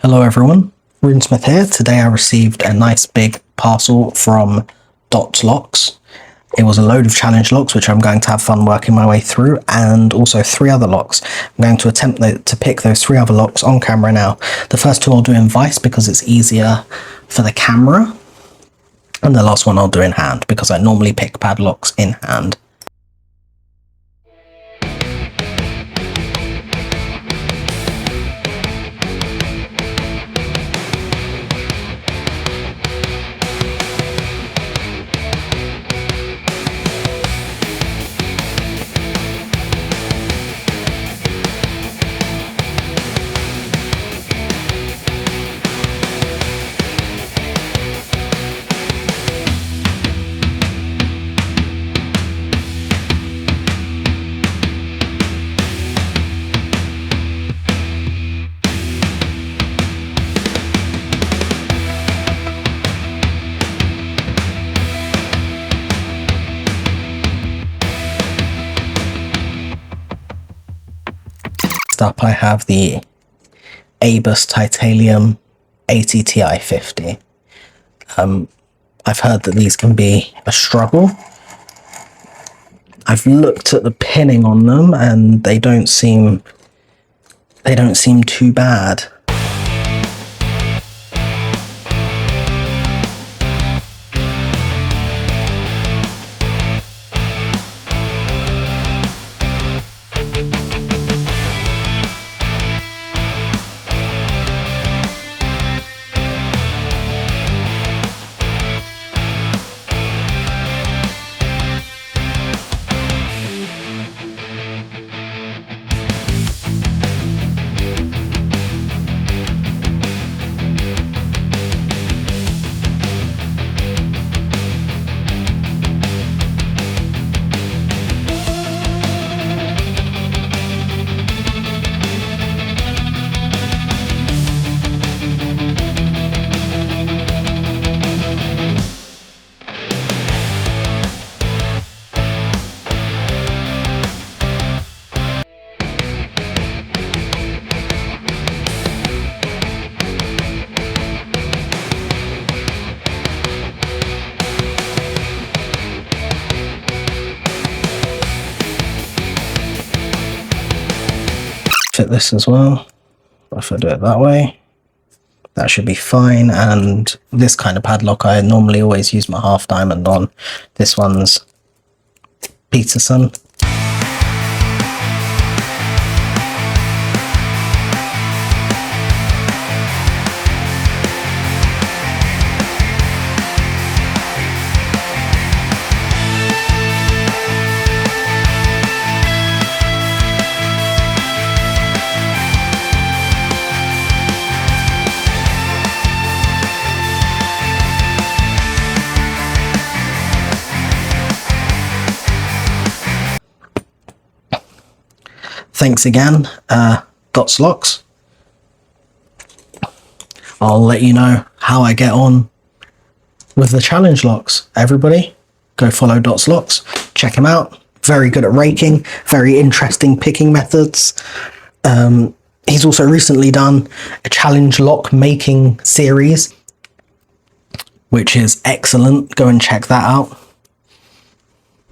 Hello everyone, RuneSmith here. Today I received a nice big parcel from Locks. It was a load of challenge locks which I'm going to have fun working my way through, and also 3 other locks. I'm going to attempt to pick those 3 other locks on camera now. The first 2 I'll do in Vice because it's easier for the camera, and the last one I'll do in hand because I normally pick padlocks in hand. Up I have the Abus Titanium ATTI 50. I've heard that these can be a struggle. I've looked at the pinning on them and they don't seem too bad. Fit this as well. If I do it that way, that should be fine. And this kind of padlock I normally always use my half diamond on. This one's Peterson. Thanks again, Locks. I'll let you know how I get on with the challenge locks. Everybody, go follow Locks. Check him out. Very good at raking. Very interesting picking methods. He's also recently done a challenge lock making series, which is excellent. Go and check that out.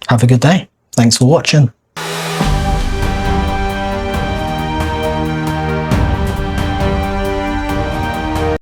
Have a good day. Thanks for watching.